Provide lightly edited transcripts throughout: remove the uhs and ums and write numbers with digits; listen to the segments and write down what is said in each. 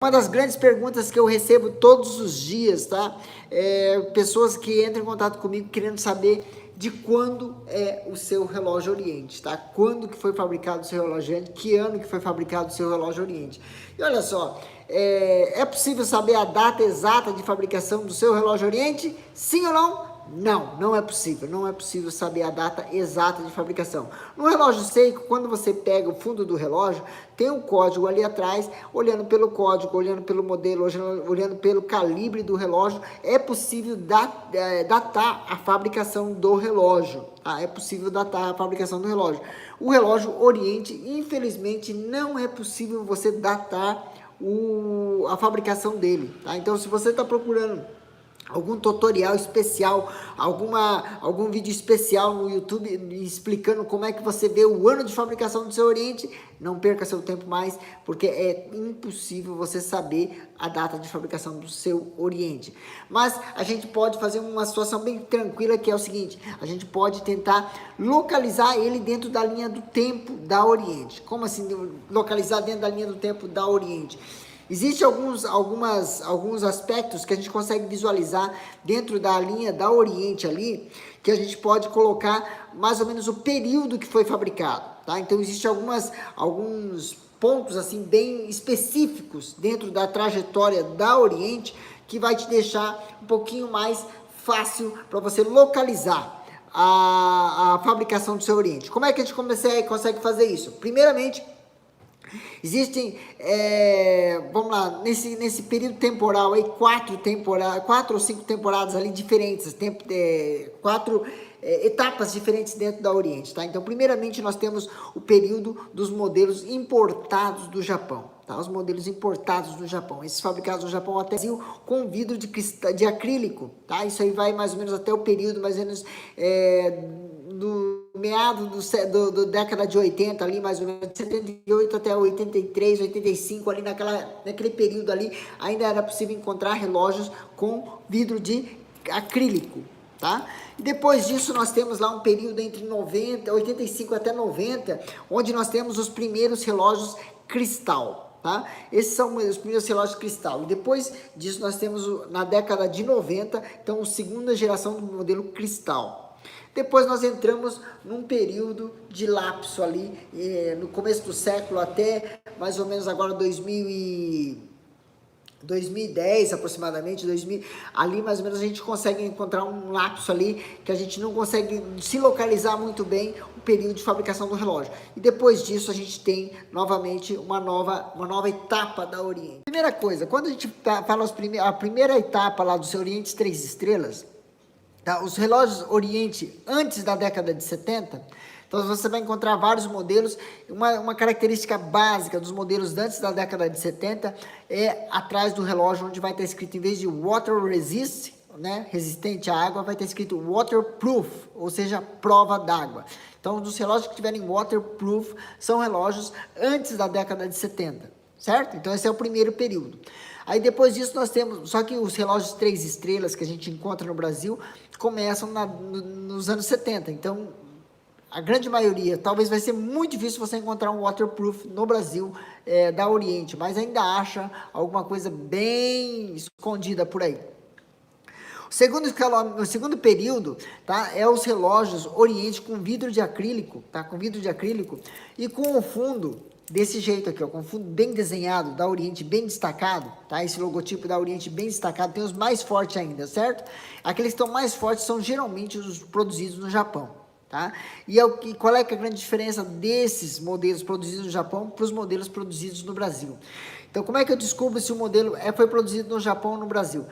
Uma das grandes perguntas que eu recebo todos os dias, tá? Pessoas que entram em contato comigo querendo saber de quando é o seu relógio Oriente, tá? Quando que foi fabricado o seu relógio Oriente, que ano que foi fabricado o seu relógio Oriente. E olha só, é possível saber a data exata de fabricação do seu relógio Oriente? Sim ou não? Não, não é possível. Não é possível saber a data exata de fabricação. No relógio Seiko, quando você pega o fundo do relógio, tem um código ali atrás, olhando pelo código, olhando pelo modelo, olhando pelo calibre do relógio, é possível datar a fabricação do relógio. Tá? É possível datar a fabricação do relógio. O relógio Oriente, infelizmente, não é possível você datar a fabricação dele. Tá? Então, se você está procurando algum tutorial especial, algum vídeo especial no YouTube explicando como é que você vê o ano de fabricação do seu Oriente, não perca seu tempo mais, porque é impossível você saber a data de fabricação do seu Oriente. Mas a gente pode fazer uma situação bem tranquila, que é o seguinte: a gente pode tentar localizar ele dentro da linha do tempo da Oriente. Como assim localizar dentro da linha do tempo da Oriente? Existem alguns aspectos que a gente consegue visualizar dentro da linha da Oriente ali, que a gente pode colocar mais ou menos o período que foi fabricado, tá? Então, existem alguns pontos assim bem específicos dentro da trajetória da Oriente que vai te deixar um pouquinho mais fácil para você localizar a fabricação do seu Oriente. Como é que a gente consegue fazer isso? Primeiramente, existem, vamos lá, nesse período temporal aí, 4 ou 5 temporadas ali diferentes, quatro etapas diferentes dentro da Oriente, tá? Então, primeiramente, nós temos o período dos modelos importados do Japão, tá? Os modelos importados do Japão, esses fabricados no Japão até com vidro de acrílico, tá? Isso aí vai mais ou menos até o período, mais ou menos, do meado do década de 80 ali, mais ou menos, de 78 até 83, 85, ali naquele período ali, ainda era possível encontrar relógios com vidro de acrílico, tá? E depois disso nós temos lá um período entre 85 até 90, onde nós temos os primeiros relógios cristal, tá? Esses são os primeiros relógios cristal. E depois disso nós temos na década de 90, então a segunda geração do modelo cristal. Depois nós entramos num período de lapso ali, no começo do século até mais ou menos agora 2010 aproximadamente, 2000, ali mais ou menos a gente consegue encontrar um lapso ali que a gente não consegue se localizar muito bem o período de fabricação do relógio. E depois disso a gente tem novamente uma nova etapa da Oriente. Primeira coisa, quando a gente fala a primeira etapa lá do seu Oriente 3 estrelas, tá? Os relógios Oriente antes da década de 70, então você vai encontrar vários modelos. Uma característica básica dos modelos antes da década de 70 é atrás do relógio, onde vai estar escrito, em vez de water resist, né, resistente à água, vai estar escrito waterproof, ou seja, prova d'água. Então, dos relógios que tiverem waterproof são relógios antes da década de 70, certo? Então, esse é o primeiro período. Aí depois disso nós temos, só que os relógios 3 estrelas que a gente encontra no Brasil começam nos anos 70, então a grande maioria, talvez vai ser muito difícil você encontrar um waterproof no Brasil da Oriente, mas ainda acha alguma coisa bem escondida por aí. O segundo período, tá, é os relógios Oriente com vidro de acrílico, tá, com vidro de acrílico e com o fundo desse jeito aqui, ó, com fundo bem desenhado, da Oriente bem destacado, tá? Esse logotipo da Oriente bem destacado, tem os mais fortes ainda, certo? Aqueles que estão mais fortes são geralmente os produzidos no Japão, tá? E qual é que é a grande diferença desses modelos produzidos no Japão para os modelos produzidos no Brasil? Então, como é que eu descubro se o modelo foi produzido no Japão ou no Brasil?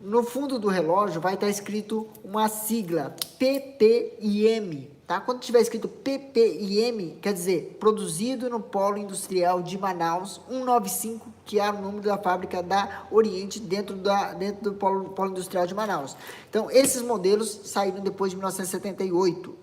No fundo do relógio vai estar escrito uma sigla, PPIM, tá? Quando tiver escrito PPIM, quer dizer, produzido no Polo Industrial de Manaus 195, que é o número da fábrica da Oriente dentro do Polo Industrial de Manaus. Então, esses modelos saíram depois de 1978.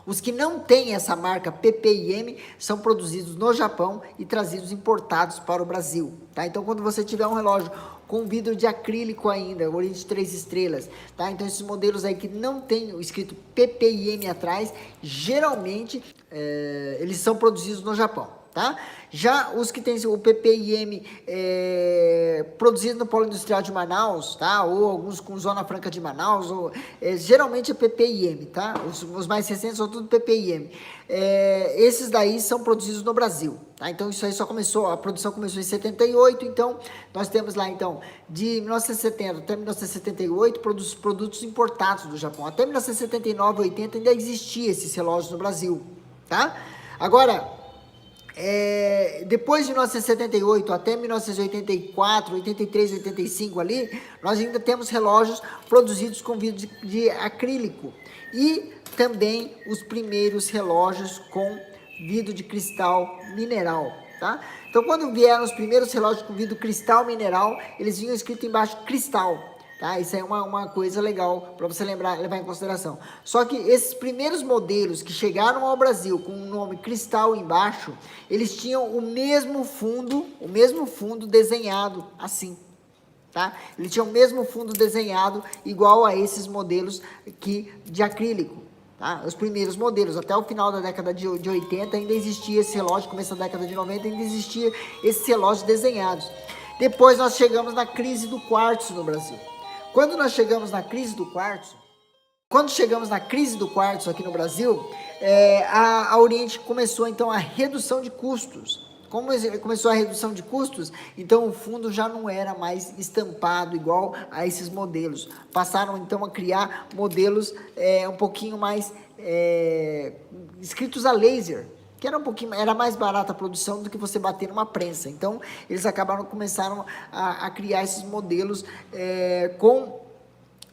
Os que não têm essa marca PPIM são produzidos no Japão e trazidos importados para o Brasil, tá? Então, quando você tiver um relógio com vidro de acrílico ainda, Oriente 3 estrelas, tá? Então, esses modelos aí que não tem o escrito PPIM atrás, geralmente, eles são produzidos no Japão. tá? Já os que têm o PPIM produzido no Polo Industrial de Manaus, tá? Ou alguns com Zona Franca de Manaus, ou, geralmente é PPIM, tá? Os mais recentes são tudo PPIM. Esses daí são produzidos no Brasil, tá? Então isso aí só começou, a produção começou em 78, então nós temos lá então de 1970 até 1978 produtos importados do Japão. Até 1979, 80 ainda existia esses relógios no Brasil, tá? Agora, depois de 1978 até 1984, 83, 85 ali, nós ainda temos relógios produzidos com vidro de acrílico e também os primeiros relógios com vidro de cristal mineral, tá? Então, quando vieram os primeiros relógios com vidro cristal mineral, eles vinham escrito embaixo cristal. Tá? Isso é uma coisa legal para você levar em consideração. Só que esses primeiros modelos que chegaram ao Brasil com o nome cristal embaixo, eles tinham o mesmo fundo desenhado assim. Tá? Ele tinha o mesmo fundo desenhado igual a esses modelos aqui de acrílico. Tá? Os primeiros modelos, até o final da década de 80 ainda existia esse relógio, começo da década de 90 ainda existia esses relógios desenhados. Depois nós chegamos na crise do quartzo no Brasil. Quando nós chegamos na crise do quartzo, aqui no Brasil, a Oriente começou então a redução de custos. Como começou a redução de custos, então o fundo já não era mais estampado igual a esses modelos. Passaram então a criar modelos um pouquinho mais escritos a laser, que era mais barata a produção do que você bater numa prensa. Então, eles começaram a criar esses modelos com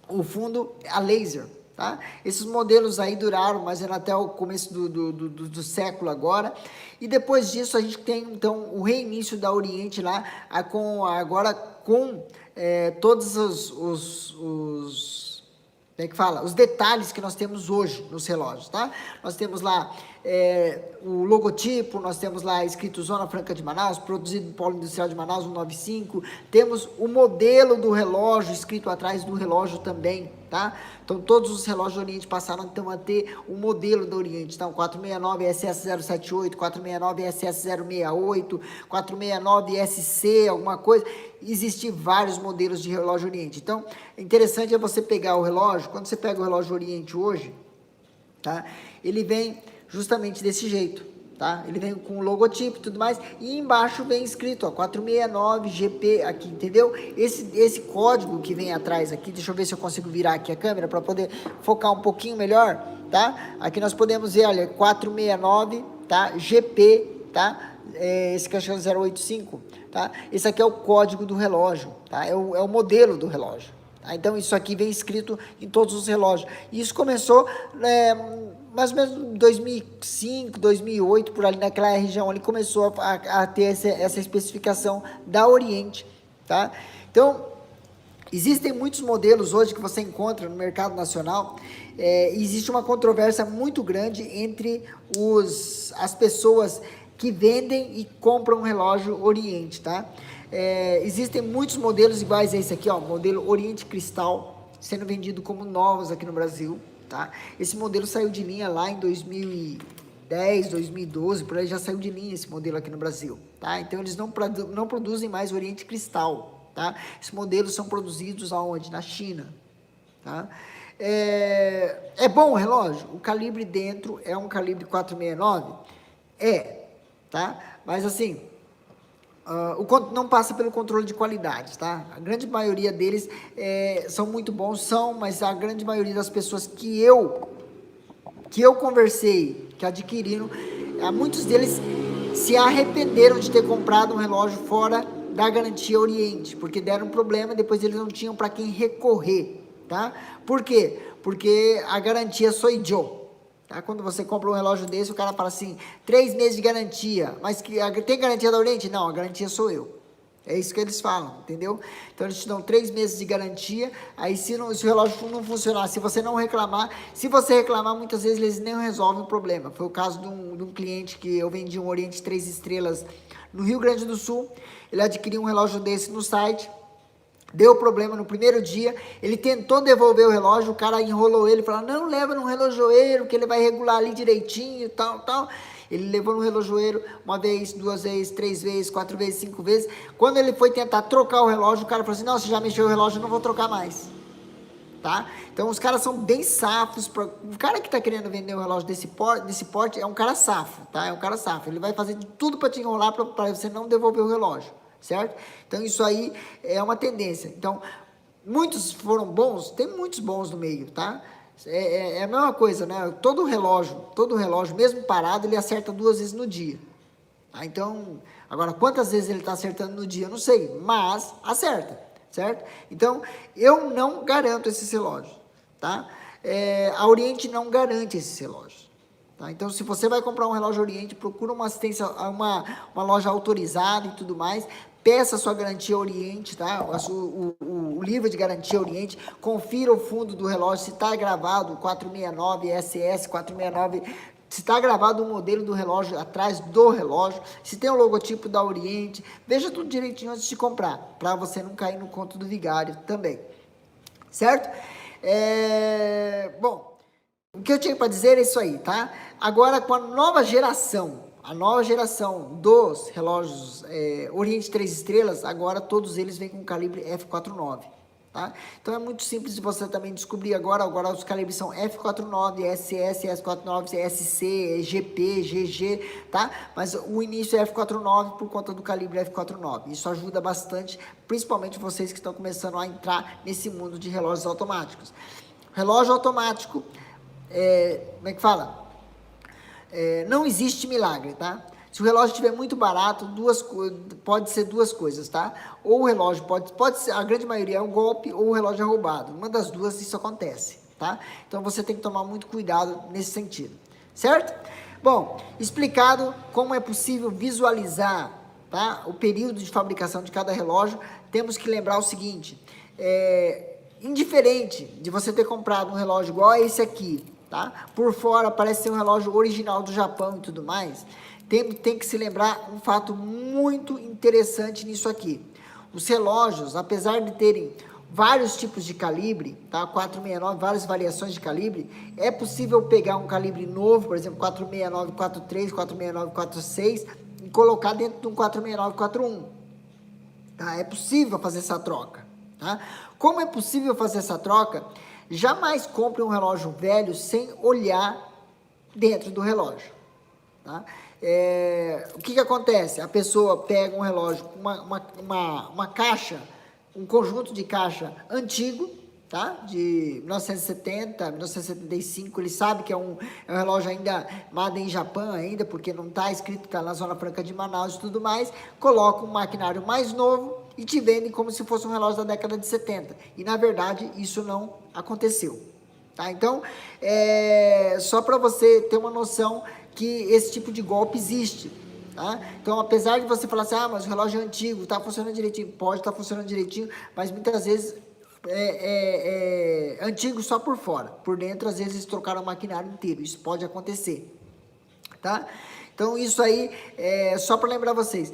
o fundo a laser, tá? Esses modelos aí duraram, mas era até o começo do século agora. E depois disso, a gente tem, então, o reinício da Oriente lá, agora com todos os detalhes que nós temos hoje nos relógios, tá? Nós temos lá o logotipo, nós temos lá escrito Zona Franca de Manaus, produzido no Polo Industrial de Manaus 195, temos o modelo do relógio escrito atrás do relógio também, tá? Então, todos os relógios do Oriente passaram então a ter o modelo do Oriente, então, 469 SS078, 469 SS068, 469 SC, alguma coisa, existem vários modelos de relógio Oriente. Então, interessante é você pegar o relógio, quando você pega o relógio Oriente hoje, tá? Ele vem justamente desse jeito, tá? Ele vem com o logotipo e tudo mais, e embaixo vem escrito, ó, 469 GP aqui, entendeu? Esse código que vem atrás aqui, deixa eu ver se eu consigo virar aqui a câmera para poder focar um pouquinho melhor, tá? Aqui nós podemos ver, olha, 469, tá? GP, tá? Esse que é o 085, tá? Esse aqui é o código do relógio, tá? É o modelo do relógio. Tá? Então, isso aqui vem escrito em todos os relógios. E isso começou mais ou menos em 2005, 2008, por ali naquela região, ali começou a ter essa especificação da Oriente, tá? Então, existem muitos modelos hoje que você encontra no mercado nacional. Existe uma controvérsia muito grande entre as pessoas que vendem e compram um relógio Oriente, tá? Existem muitos modelos iguais a esse aqui, ó, modelo Oriente Cristal, sendo vendido como novos aqui no Brasil, tá? Esse modelo saiu de linha lá em 2010, 2012, por aí já saiu de linha esse modelo aqui no Brasil, tá? Então, eles não produzem mais Oriente Cristal, tá? Esses modelos são produzidos aonde? Na China, tá? É bom o relógio? O calibre dentro é um calibre 469? Tá? Mas assim, não passa pelo controle de qualidade, tá? A grande maioria deles são muito bons, mas a grande maioria das pessoas que eu conversei, que adquiriram, muitos deles se arrependeram de ter comprado um relógio fora da garantia Oriente, porque deram problema e depois eles não tinham para quem recorrer, tá? Por quê? Porque a garantia sou eu. Tá? Quando você compra um relógio desse, o cara fala assim, 3 meses de garantia, mas tem garantia da Oriente? Não, a garantia sou eu. É isso que eles falam, entendeu? Então, eles te dão 3 meses de garantia, aí se o relógio não funcionar, se você não reclamar, se você reclamar, muitas vezes eles nem resolvem o problema. Foi o caso de um cliente que eu vendi um Oriente 3 estrelas no Rio Grande do Sul, ele adquiriu um relógio desse no site, deu problema no primeiro dia, ele tentou devolver o relógio, o cara enrolou ele, falou, não, leva no relojoeiro, que ele vai regular ali direitinho, tal. Ele levou no relojoeiro uma vez, 2 vezes, 3 vezes, 4 vezes, 5 vezes. Quando ele foi tentar trocar o relógio, o cara falou assim, não, você já mexeu o relógio, eu não vou trocar mais. Tá? Então os caras são bem safos. O cara que está querendo vender um relógio desse porte é um cara safo, tá? É um cara safo. Ele vai fazer de tudo para te enrolar para você não devolver o relógio, certo? Então isso aí é uma tendência. Então muitos foram bons, tem muitos bons no meio, tá? É a mesma coisa, né? Todo relógio, mesmo parado, ele acerta 2 vezes no dia. Tá? Então, agora quantas vezes ele está acertando no dia, eu não sei, mas acerta. Certo? Então, eu não garanto esses relógios, tá? A Oriente não garante esses relógios, tá? Então, se você vai comprar um relógio Oriente, procura uma assistência, uma loja autorizada e tudo mais, peça a sua garantia Oriente, tá? O livro de garantia Oriente, confira o fundo do relógio, se está gravado 469 SS, 469... Se está gravado o modelo do relógio atrás do relógio, se tem o logotipo da Oriente, veja tudo direitinho antes de comprar, para você não cair no conto do vigário também, certo? Bom, o que eu tinha para dizer é isso aí, tá? Agora com a nova geração dos relógios Oriente 3 estrelas, agora todos eles vêm com calibre F49. Tá? Então é muito simples de você também descobrir agora os calibres são F49, SS, S49, SC, GP, GG, tá? Mas o início é F49 por conta do calibre F49. Isso ajuda bastante, principalmente vocês que estão começando a entrar nesse mundo de relógios automáticos. Relógio automático, como é que fala? Não existe milagre, tá? Se o relógio estiver muito barato, pode ser duas coisas, tá? Ou o relógio pode ser, a grande maioria é um golpe, ou o relógio é roubado. Uma das duas isso acontece, tá? Então você tem que tomar muito cuidado nesse sentido, certo? Bom, explicado como é possível visualizar, tá, o período de fabricação de cada relógio, temos que lembrar o seguinte, indiferente de você ter comprado um relógio igual a esse aqui, tá? Por fora parece ser um relógio original do Japão e tudo mais, tem que se lembrar um fato muito interessante nisso aqui. Os relógios, apesar de terem vários tipos de calibre, tá? 469, várias variações de calibre, é possível pegar um calibre novo, por exemplo, 469, 43, 469, 46, e colocar dentro de um 469, 41. Tá? É possível fazer essa troca. Tá? Como é possível fazer essa troca? Jamais compre um relógio velho sem olhar dentro do relógio. Tá? O que acontece? A pessoa pega um relógio, uma caixa, um conjunto de caixa antigo, tá? De 1970, 1975, ele sabe que é um relógio ainda made em Japão ainda, porque não está escrito, está na Zona Franca de Manaus e tudo mais, coloca um maquinário mais novo e te vendem como se fosse um relógio da década de 70. E na verdade isso não aconteceu. Tá? Então, só para você ter uma noção que esse tipo de golpe existe. Tá? Então, apesar de você falar assim, mas o relógio é antigo, está funcionando direitinho, pode estar funcionando direitinho, mas muitas vezes é antigo só por fora. Por dentro, às vezes, eles trocaram o maquinário inteiro. Isso pode acontecer. Tá? Então, isso aí, só para lembrar vocês.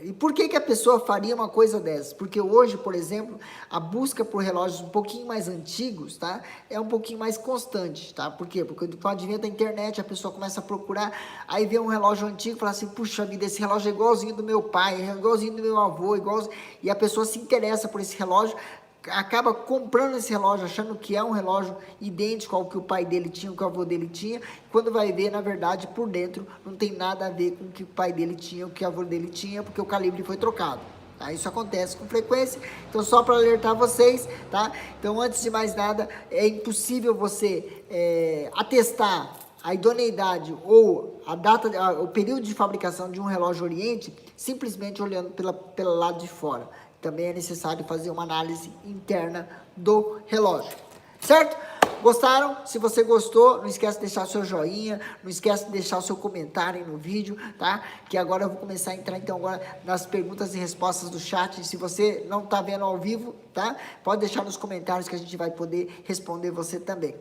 E por que a pessoa faria uma coisa dessa? Porque hoje, por exemplo, a busca por relógios um pouquinho mais antigos, tá? É um pouquinho mais constante, tá? Por quê? Porque com o advento da internet, a pessoa começa a procurar, aí vê um relógio antigo e fala assim, puxa vida, esse relógio é igualzinho do meu pai, é igualzinho do meu avô, igualzinho... E a pessoa se interessa por esse relógio, acaba comprando esse relógio, achando que é um relógio idêntico ao que o pai dele tinha, o que o avô dele tinha, quando vai ver, na verdade, por dentro, não tem nada a ver com o que o pai dele tinha, o que o avô dele tinha, porque o calibre foi trocado. Tá? Isso acontece com frequência, então só para alertar vocês, tá? Então, antes de mais nada, é impossível você atestar a idoneidade ou a data, o período de fabricação de um relógio Oriente, simplesmente olhando pelo lado de fora. Também é necessário fazer uma análise interna do relógio, certo? Gostaram? Se você gostou, não esquece de deixar o seu joinha, não esquece de deixar o seu comentário aí no vídeo, tá? Que agora eu vou começar a entrar, então, agora nas perguntas e respostas do chat. Se você não tá vendo ao vivo, tá? Pode deixar nos comentários que a gente vai poder responder você também.